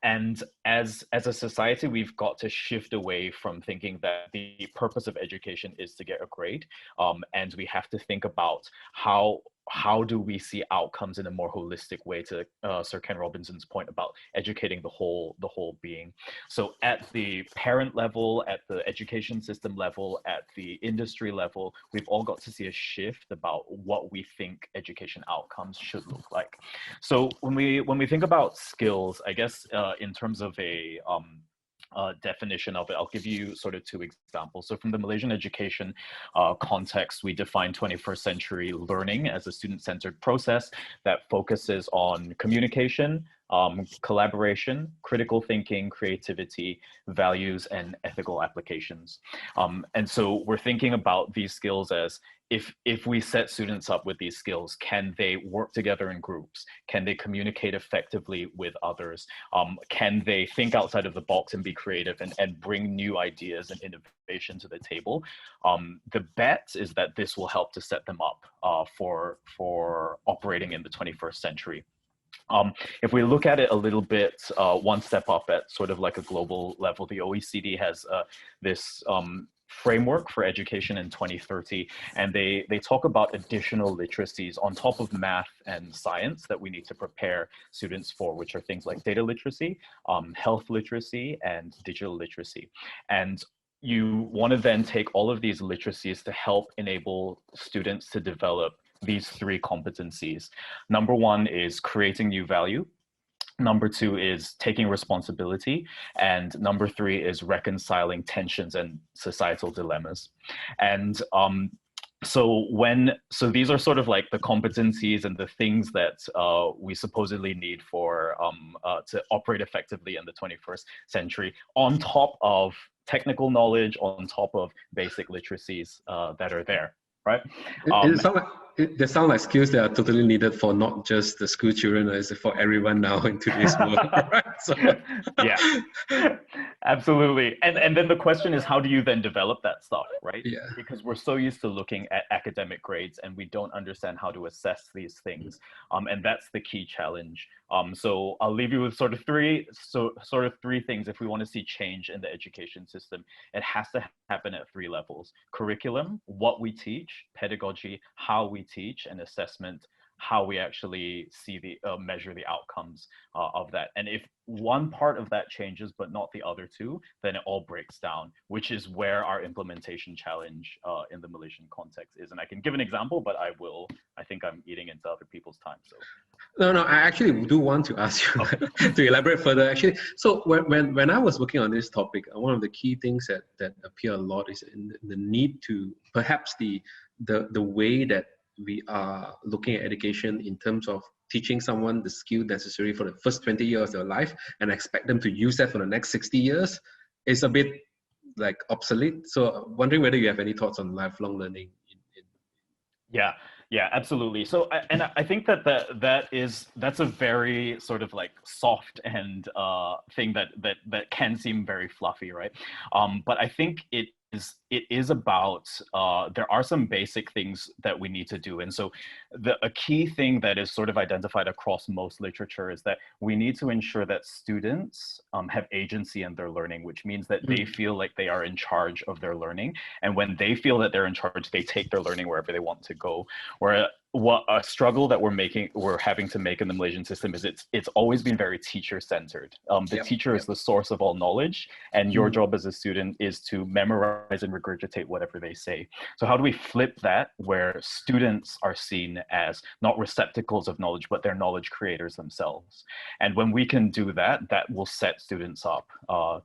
And as a society, we've got to shift away from thinking that the purpose of education is to get a grade, and we have to think about how do we see outcomes in a more holistic way, to Sir Ken Robinson's point about educating the whole being. So at the parent level, at the education system level, at the industry level, we've all got to see a shift about what we think education outcomes should look like. So when we think about skills, I guess in terms of a definition of it, I'll give you sort of 2 examples. So from the Malaysian education context, we define 21st century learning as a student-centered process that focuses on communication, collaboration, critical thinking, creativity, values, and ethical applications. And so we're thinking about these skills as, if we set students up with these skills, can they work together in groups? Can they communicate effectively with others? Can they think outside of the box and be creative and bring new ideas and innovation to the table? The bet is that this will help to set them up for operating in the 21st century. If we look at it a little bit, one step up at sort of like a global level, the OECD has this framework for education in 2030, and they talk about additional literacies on top of math and science that we need to prepare students for, which are things like data literacy, health literacy, and digital literacy. And you want to then take all of these literacies to help enable students to develop these 3 competencies. Number 1 is creating new value. Number 2 is taking responsibility. And number 3 is reconciling tensions and societal dilemmas. And so these are sort of like the competencies and the things that we supposedly need for to operate effectively in the 21st century, on top of technical knowledge, on top of basic literacies that are there, right? They sound like skills that are totally needed for not just the school children, it's for everyone now in today's world, right? So. Yeah, absolutely. And then the question is, how do you then develop that stuff, right? Yeah. Because we're so used to looking at academic grades and we don't understand how to assess these things. And that's the key challenge. So I'll leave you with sort of three things. If we want to see change in the education system, it has to happen at 3 levels: curriculum, what we teach; pedagogy, how we teach; and assessment, how we actually see the measure the outcomes of that. And if one part of that changes but not the other 2, then it all breaks down, which is where our implementation challenge in the Malaysian context is. And I can give an example, but I think I'm eating into other people's time. So no, I actually do want to ask you to elaborate further. Actually, so when I was working on this topic, one of the key things that appear a lot is in the need to perhaps the way that we are looking at education in terms of teaching someone the skill necessary for the first 20 years of their life and expect them to use that for the next 60 years is a bit like obsolete. So wondering whether you have any thoughts on lifelong learning. Yeah, absolutely. So, I think that's a very sort of like soft and thing that can seem very fluffy, right? But I think it is about there are some basic things that we need to do. And so a key thing that is sort of identified across most literature is that we need to ensure that students have agency in their learning, which means that they feel like they are in charge of their learning. And when they feel that they're in charge, they take their learning wherever they want to go. Where what a struggle that we're having to make in the Malaysian system is it's always been very teacher-centered. The teacher is the source of all knowledge, and your job as a student is to memorize and regurgitate whatever they say. So how do we flip that, where students are seen as not receptacles of knowledge, but they're knowledge creators themselves? And when we can do that, that will set students up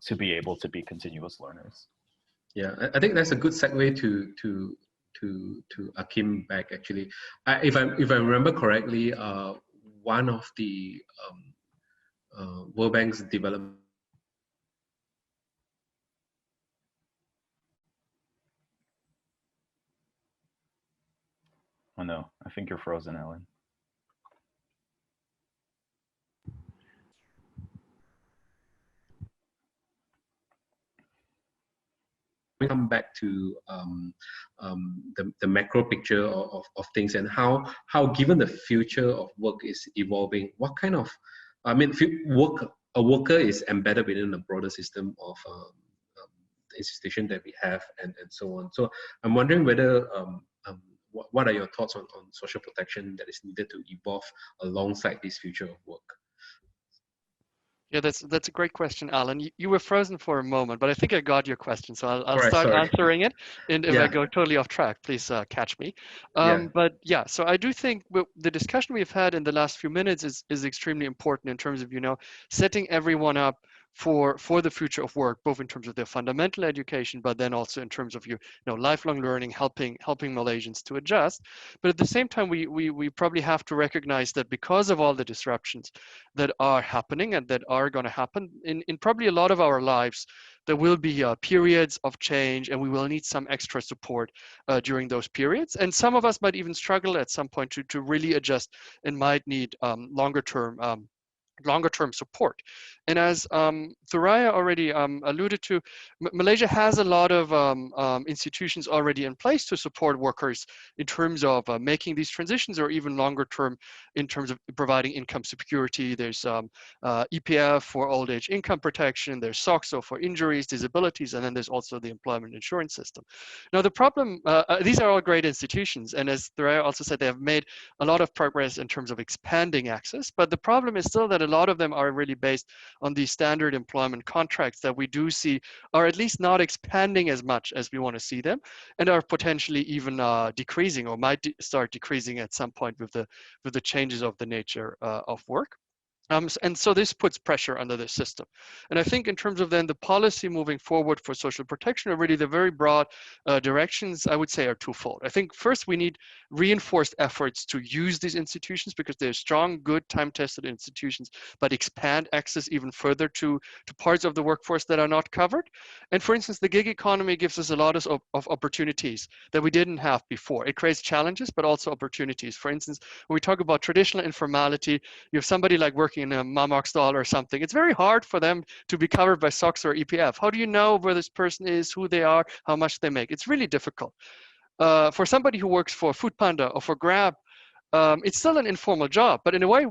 to be able to be continuous learners. Yeah, I think that's a good segue to Akim back actually. If I remember correctly, one of the World Bank's development. Oh no, I think you're frozen, Ellen. We come back to the macro picture of things and how given the future of work is evolving, what kind of, I mean, a worker is embedded within a broader system of the institution that we have and so on. So I'm wondering whether what are your thoughts on social protection that is needed to evolve alongside this future of work? Yeah, that's a great question, Alan. You were frozen for a moment, but I think I got your question, so I'll right, start sorry. answering it. And if I go totally off track, please catch me. But yeah, so I do think the discussion we've had in the last few minutes is extremely important in terms of, you know, setting everyone up for the future of work, both in terms of their fundamental education, but then also in terms of lifelong learning, helping Malaysians to adjust. But at the same time, we probably have to recognize that because of all the disruptions that are happening and that are going to happen in probably a lot of our lives, there will be periods of change, and we will need some extra support during those periods. And some of us might even struggle at some point to really adjust and might need longer term support. And as Thuraya already alluded to, Malaysia has a lot of institutions already in place to support workers in terms of making these transitions, or even longer term in terms of providing income security. There's EPF for old age income protection, there's SCxSC for injuries, disabilities, and then there's also the employment insurance system. Now the problem, these are all great institutions, and as Thuraya also said, they have made a lot of progress in terms of expanding access, but the problem is still that a lot of them are really based on the standard employment contracts that we do see are at least not expanding as much as we want to see them, and are potentially even decreasing, or might start decreasing at some point with the changes of the nature of work. And so this puts pressure under the system. And I think in terms of then the policy moving forward for social protection, or really the very broad directions, I would say are twofold. I think first we need reinforced efforts to use these institutions because they're strong, good, time-tested institutions, but expand access even further to parts of the workforce that are not covered. And for instance, the gig economy gives us a lot of opportunities that we didn't have before. It creates challenges, but also opportunities. For instance, when we talk about traditional informality, you have somebody like working in a Mamok stall or something. It's very hard for them to be covered by SOX or EPF. How do you know where this person is, who they are, how much they make? It's really difficult. For somebody who works for Foodpanda or for Grab, it's still an informal job, but in a way,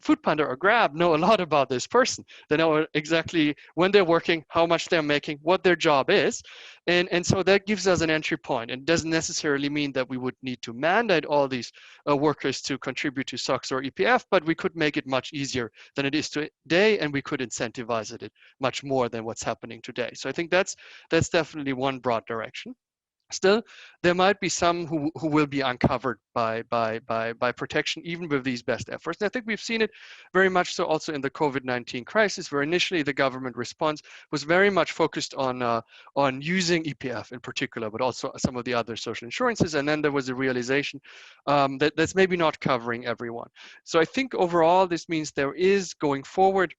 Foodpanda or Grab know a lot about this person. They know exactly when they're working, how much they're making, what their job is. And so that gives us an entry point, and doesn't necessarily mean that we would need to mandate all these workers to contribute to SOX or EPF, but we could make it much easier than it is today, and we could incentivize it much more than what's happening today. So I think that's definitely one broad direction. Still, there might be some who will be uncovered by protection, even with these best efforts. And I think we've seen it very much so also in the COVID-19 crisis, where initially the government response was very much focused on using EPF in particular, but also some of the other social insurances. And then there was a realization that that's maybe not covering everyone. So I think overall, this means there is, going forward,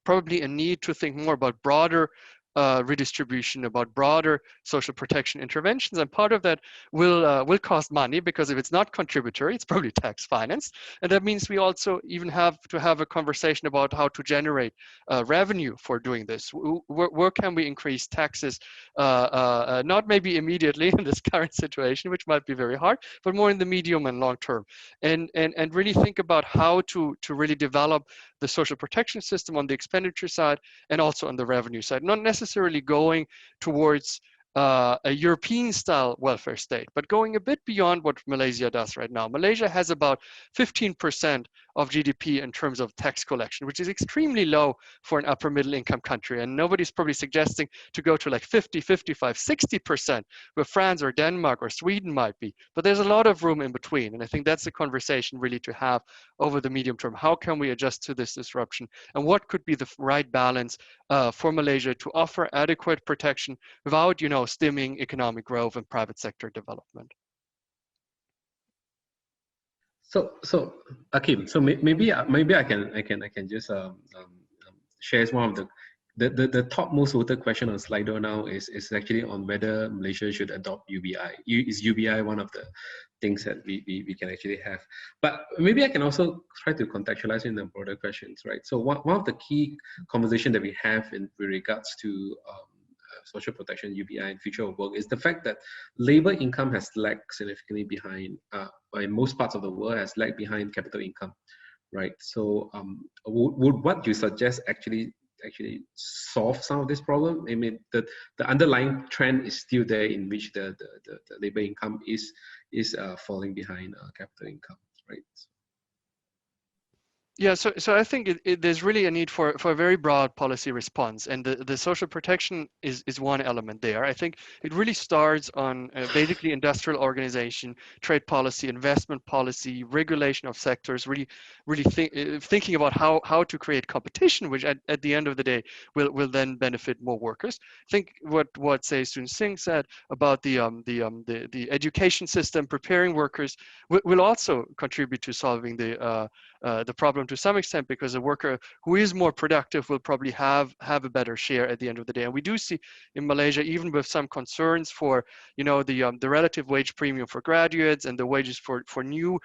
probably a need to think more about broader redistribution, about broader social protection interventions, and part of that will cost money, because if it's not contributory, it's probably tax financed, and that means we also even have to have a conversation about how to generate revenue for doing this. Where can we increase taxes? Not maybe immediately in this current situation, which might be very hard, but more in the medium and long term, and really think about how to really develop the social protection system on the expenditure side and also on the revenue side, not necessarily going towards a European-style welfare state, but going a bit beyond what Malaysia does right now. Malaysia has about 15% of GDP in terms of tax collection, which is extremely low for an upper middle income country. And nobody's probably suggesting to go to like 50, 55, 60%, where France or Denmark or Sweden might be. But there's a lot of room in between. And I think that's a conversation really to have over the medium term. How can we adjust to this disruption? And what could be the right balance for Malaysia to offer adequate protection without, stemming economic growth and private sector development? So Akim, so maybe I can just share some of the topmost voted question on Slido now is actually on whether Malaysia should adopt UBI. Is UBI one of the things that we can actually have? But maybe I can also try to contextualize in the broader questions, right? So one of the key conversation that we have with regards to social protection, UBI, and future of work is the fact that labor income has lagged significantly behind, in most parts of the world, has lagged behind capital income, right? So would what you suggest actually solve some of this problem? I mean, the underlying trend is still there, in which the labor income is falling behind capital income, right? Yeah, so I think there's really a need for a very broad policy response, and the social protection is one element there. I think it really starts on basically industrial organization, trade policy, investment policy, regulation of sectors, really thinking about how to create competition, which at the end of the day will then benefit more workers. I think what say Soon Singh said about the education system, preparing workers, will also contribute to solving the problem to some extent, because a worker who is more productive will probably have a better share at the end of the day. And we do see in Malaysia, even with some concerns for the relative wage premium for graduates and the wages for new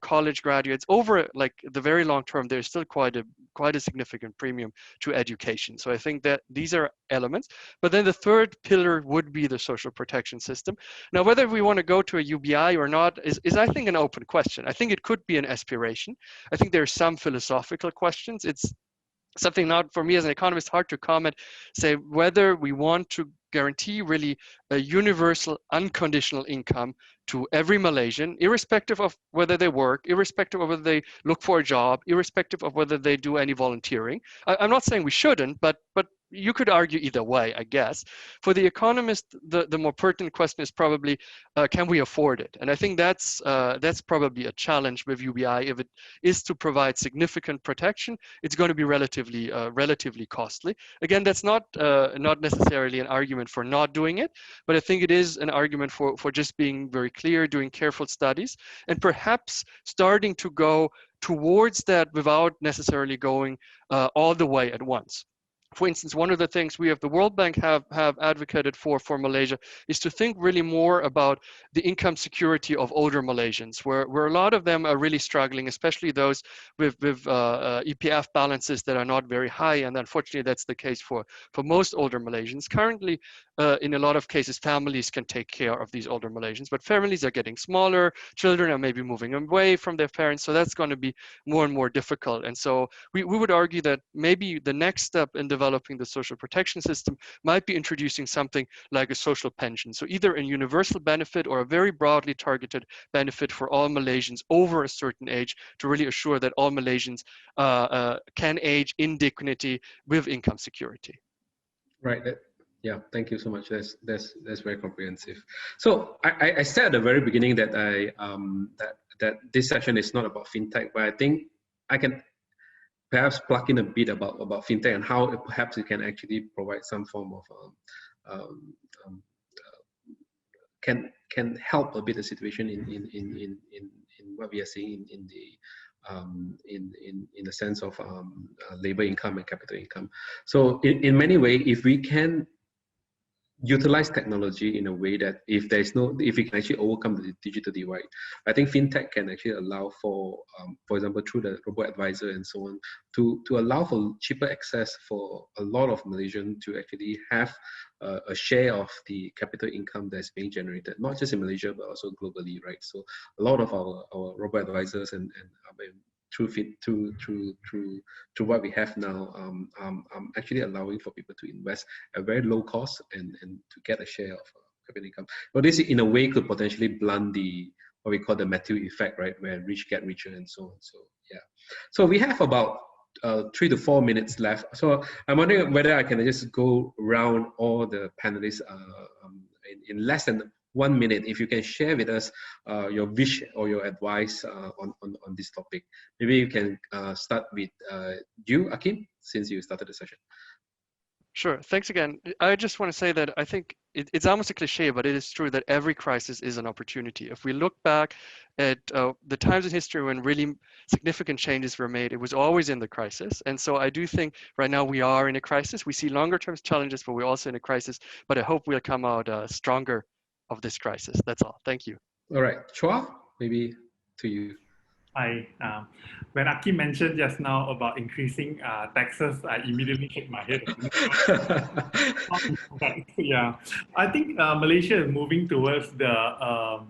college graduates, over like the very long term, there's still quite a significant premium to education. So I think that these are elements. But then the third pillar would be the social protection system. Now, whether we want to go to a UBI or not is I think an open question. I think it could be an aspiration. I think there are some philosophical questions. something not for me as an economist hard to comment, say whether we want to guarantee really a universal unconditional income to every Malaysian, irrespective of whether they work, irrespective of whether they look for a job, irrespective of whether they do any volunteering. I'm not saying we shouldn't, but you could argue either way, I guess. For the economist, the more pertinent question is probably, can we afford it? And I think that's probably a challenge with UBI. If it is to provide significant protection, it's going to be relatively costly. Again, that's not necessarily an argument for not doing it, but I think it is an argument for just being very clear, doing careful studies, and perhaps starting to go towards that without necessarily going all the way at once. For instance, one of the things we at the World Bank have advocated for Malaysia is to think really more about the income security of older Malaysians, where a lot of them are really struggling, especially those with EPF balances that are not very high, and unfortunately that's the case for most older Malaysians. Currently, in a lot of cases, families can take care of these older Malaysians, but families are getting smaller, children are maybe moving away from their parents, so that's going to be more and more difficult. And so we would argue that maybe the next step in developing the social protection system might be introducing something like a social pension. So either a universal benefit or a very broadly targeted benefit for all Malaysians over a certain age to really assure that all Malaysians can age in dignity with income security. Right. Yeah, thank you so much. That's very comprehensive. So I said at the very beginning that that this session is not about fintech, but I think I can perhaps plug in a bit about fintech and how perhaps it can actually provide some form of can help a bit the situation in what we are seeing in the sense of labor income and capital income. So in many ways, if we can utilize technology in a way that if we can actually overcome the digital divide, I think fintech can actually allow for example, through the robo-advisor and so on, to allow for cheaper access for a lot of Malaysians to actually have a share of the capital income that's being generated, not just in Malaysia, but also globally, right? So a lot of our robo-advisors and through what we have now, actually allowing for people to invest at very low cost and to get a share of capital income. Well, this in a way could potentially blunt the what we call the Matthew effect, right, where rich get richer and so on. So yeah, so we have about 3 to 4 minutes left. So I'm wondering whether I can just go around all the panelists in less than 1 minute, if you can share with us your wish or your advice on this topic. Maybe you can start with you, Akim, since you started the session. Sure, thanks again. I just want to say that I think it's almost a cliche, but it is true that every crisis is an opportunity. If we look back at the times in history when really significant changes were made, it was always in the crisis. And so I do think right now we are in a crisis. We see longer term challenges, but we're also in a crisis. But I hope we'll come out stronger of this crisis. That's all. Thank you. All right, Chua, maybe to you. Hi. When Aki mentioned just now about increasing taxes, I immediately shake my head. Yeah, I think Malaysia is moving towards a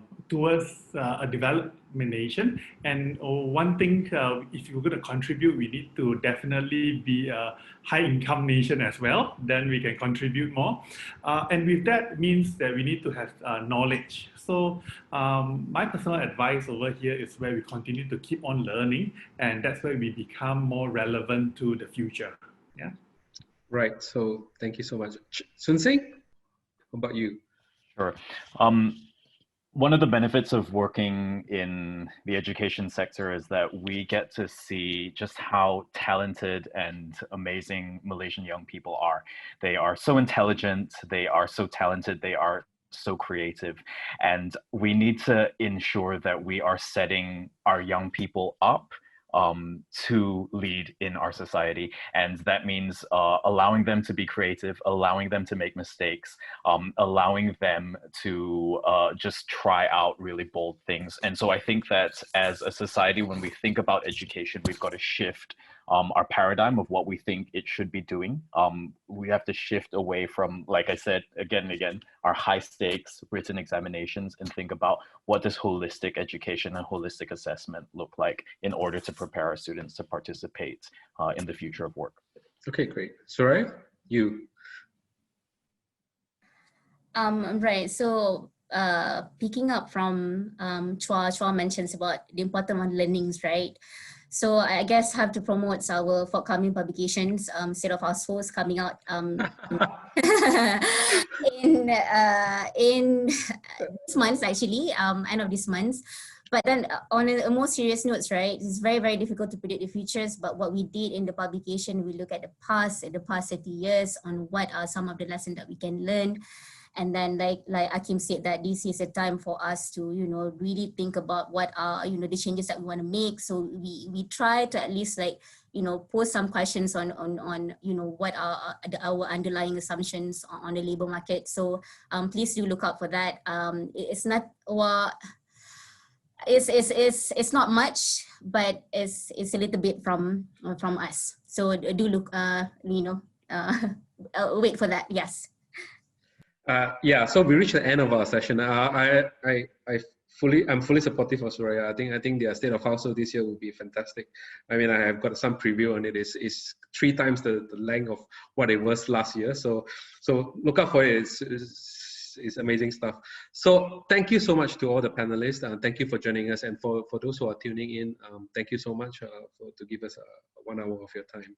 development nation, and one thing, if you're going to contribute, we need to definitely be a high-income nation as well. Then we can contribute more, and with that means that we need to have knowledge. So my personal advice over here is where we continue to keep on learning, and that's where we become more relevant to the future. Yeah. Right. So thank you so much. Sun Sing, how about you? Sure. One of the benefits of working in the education sector is that we get to see just how talented and amazing Malaysian young people are. They are so intelligent, they are so talented, they are so creative, and we need to ensure that we are setting our young people up to lead in our society. And that means allowing them to be creative, allowing them to make mistakes, allowing them to just try out really bold things. And so I think that as a society, when we think about education, we've got to shift our paradigm of what we think it should be doing. We have to shift away from, like I said, again and again, our high stakes written examinations, and think about what does holistic education and holistic assessment look like in order to prepare our students to participate in the future of work. Okay, great. Soraya, you. Right. So picking up from Chua mentions about the importance of learnings, right? So I guess have to promote our forthcoming publications, set of households coming out in this month, actually, end of this month. But then on a more serious notes, right, it's very, very difficult to predict the futures, but what we did in the publication, we look at the past 30 years on what are some of the lessons that we can learn. And then like Akim said, that this is a time for us to, you know, really think about what are, you know, the changes that we want to make. So we try to at least like, you know, pose some questions on you know, what are our underlying assumptions on the labor market. So please do look out for that. It's not, well, it's not much, but it's a little bit from us. So do look, you know, wait for that. Yes. Yeah, so we reached the end of our session. I'm fully supportive of Soraya. I think their state of household this year will be fantastic. I mean, I have got some preview on it. It's 3 times the length of what it was last year. So look out for it. It's amazing stuff. So thank you so much to all the panelists. Thank you for joining us, and for those who are tuning in, thank you so much to give us 1 hour of your time.